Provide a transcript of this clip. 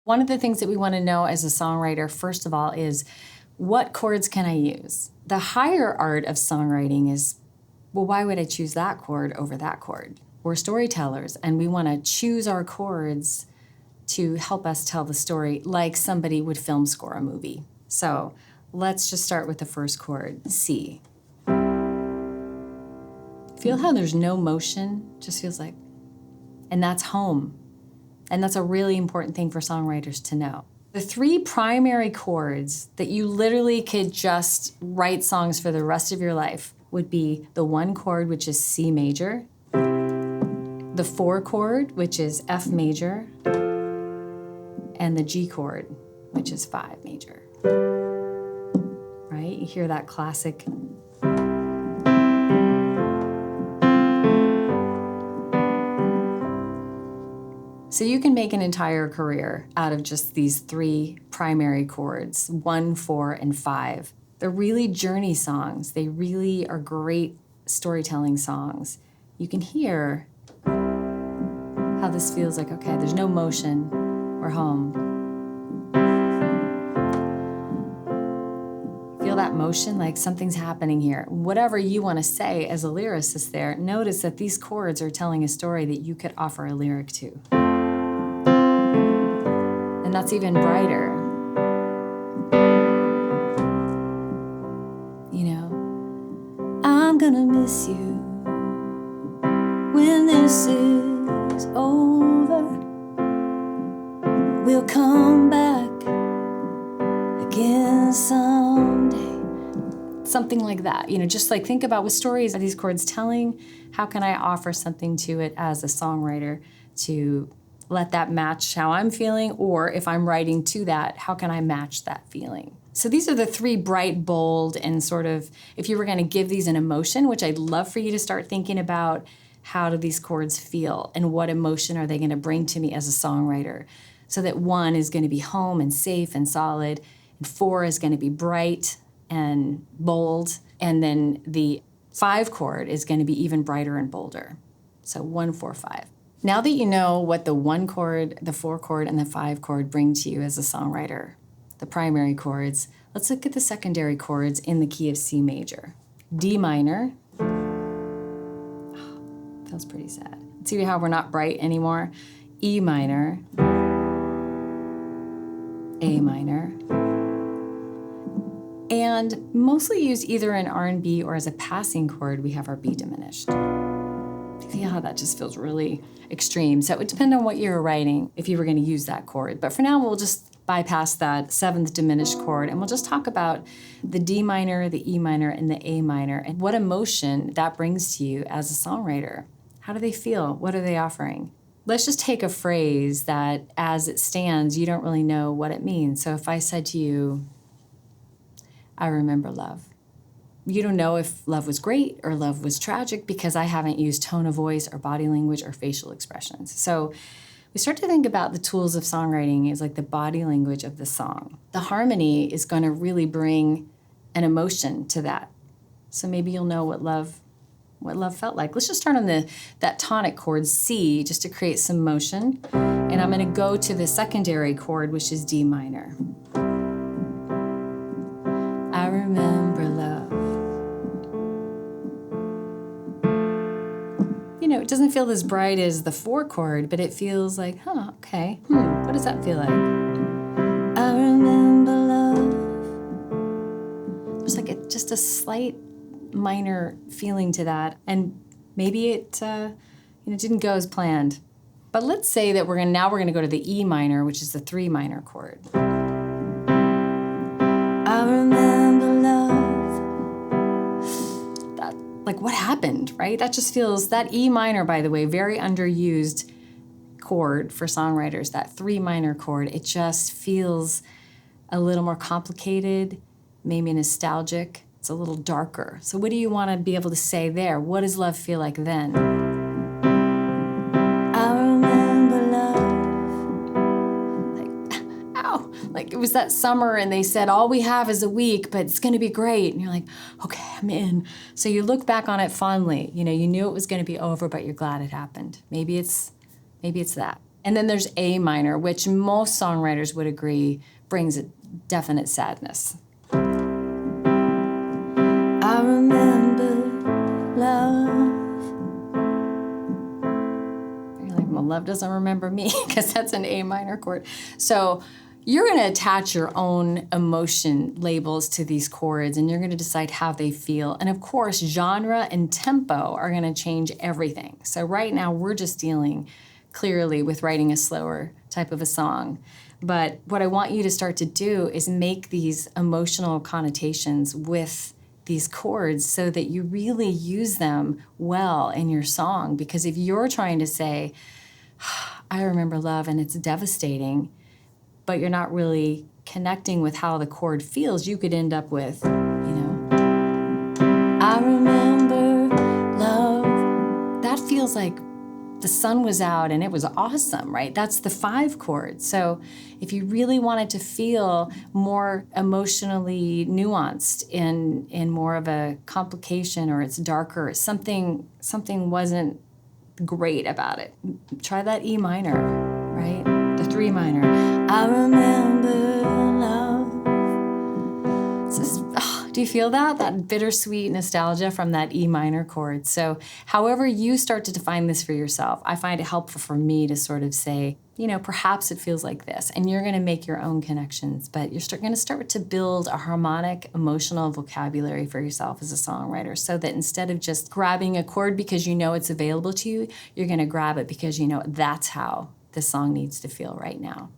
One of the things that we want to know as a songwriter, first of all, is what chords can I use? The higher art of songwriting is, well, why would I choose that chord over that chord? We're storytellers, and we want to choose our chords to help us tell the story like somebody would film score a movie. So let's just start with the first chord, C. Feel how there's no motion, just feels like, and that's home. And that's a really important thing for songwriters to know. The three primary chords that you literally could just write songs for the rest of your life would be the 1 chord, which is C major, the 4 chord, which is F major, and the G chord, which is 5 major. Right? You hear that classic. So you can make an entire career out of just these 3 primary chords, 1, 4, and 5. They're really journey songs. They really are great storytelling songs. You can hear how this feels like, okay, there's no motion, we're home. Feel that motion, like something's happening here. Whatever you want to say as a lyricist there, notice that these chords are telling a story that you could offer a lyric to. And that's even brighter. You know, I'm gonna miss you when this is over. We'll come back again someday. Something like that, you know, just like think about what stories are these chords telling? How can I offer something to it as a songwriter to let that match how I'm feeling, or if I'm writing to that, how can I match that feeling? So these are the 3 bright, bold, and sort of, if you were gonna give these an emotion, which I'd love for you to start thinking about, how do these chords feel and what emotion are they gonna bring to me as a songwriter? So that 1 is gonna be home and safe and solid, and 4 is gonna be bright and bold, and then the 5 chord is gonna be even brighter and bolder. So 1, 4, 5. Now that you know what the 1 chord, the 4 chord, and the 5 chord bring to you as a songwriter, the primary chords, let's look at the secondary chords in the key of C major. D minor. Oh, feels pretty sad. See how we're not bright anymore? E minor. A minor. And mostly used either in R&B or as a passing chord, we have our B diminished. Feel how that just feels really extreme. So it would depend on what you were writing if you were going to use that chord. But for now, we'll just bypass that 7th diminished chord, and we'll just talk about the D minor, the E minor, and the A minor, and what emotion that brings to you as a songwriter. How do they feel? What are they offering? Let's just take a phrase that, as it stands, you don't really know what it means. So if I said to you, I remember love. You don't know if love was great or love was tragic because I haven't used tone of voice or body language or facial expressions. So we start to think about the tools of songwriting as like the body language of the song. The harmony is going to really bring an emotion to that. So maybe you'll know what love felt like. Let's just start on that tonic chord C just to create some motion. And I'm going to go to the secondary chord, which is D minor. I remember love. You know, it doesn't feel as bright as the 4 chord, but it feels like, okay. What does that feel like? I remember love. There's like just a slight minor feeling to that, and maybe it didn't go as planned. But let's say that we're gonna go to the E minor, which is the 3 minor chord. I remember love. Like what happened, right? That just feels, that E minor, by the way, very underused chord for songwriters, that 3 minor chord. It just feels a little more complicated, maybe nostalgic. It's a little darker. So what do you want to be able to say there? What does love feel like then? I remember love. Like, ow. Like it was that summer and they said, all we have is a week, but it's going to be great. And you're like, okay, I'm in. So you look back on it fondly. You know, you knew it was going to be over, but you're glad it happened. Maybe it's that. And then there's A minor, which most songwriters would agree brings a definite sadness. I remember love. You're like, well, love doesn't remember me, because that's an A minor chord. So you're going to attach your own emotion labels to these chords, and you're going to decide how they feel. And of course, genre and tempo are going to change everything. So right now, we're just dealing clearly with writing a slower type of a song. But what I want you to start to do is make these emotional connotations with these chords so that you really use them well in your song. Because if you're trying to say, I remember love and it's devastating, but you're not really connecting with how the chord feels, you could end up with, I remember love. That feels like the sun was out and it was awesome, right? That's the 5 chord. So if you really wanted to feel more emotionally nuanced in more of a complication, or it's darker, something wasn't great about it, try that E minor, right? The 3 minor. I remember love. It's just, do you feel that bittersweet nostalgia from that E minor chord? So however you start to define this for yourself, I find it helpful for me to sort of say, perhaps it feels like this, and you're going to make your own connections, but you're going to start to build a harmonic, emotional vocabulary for yourself as a songwriter, so that instead of just grabbing a chord because you know it's available to you, you're going to grab it because you know that's how the song needs to feel right now.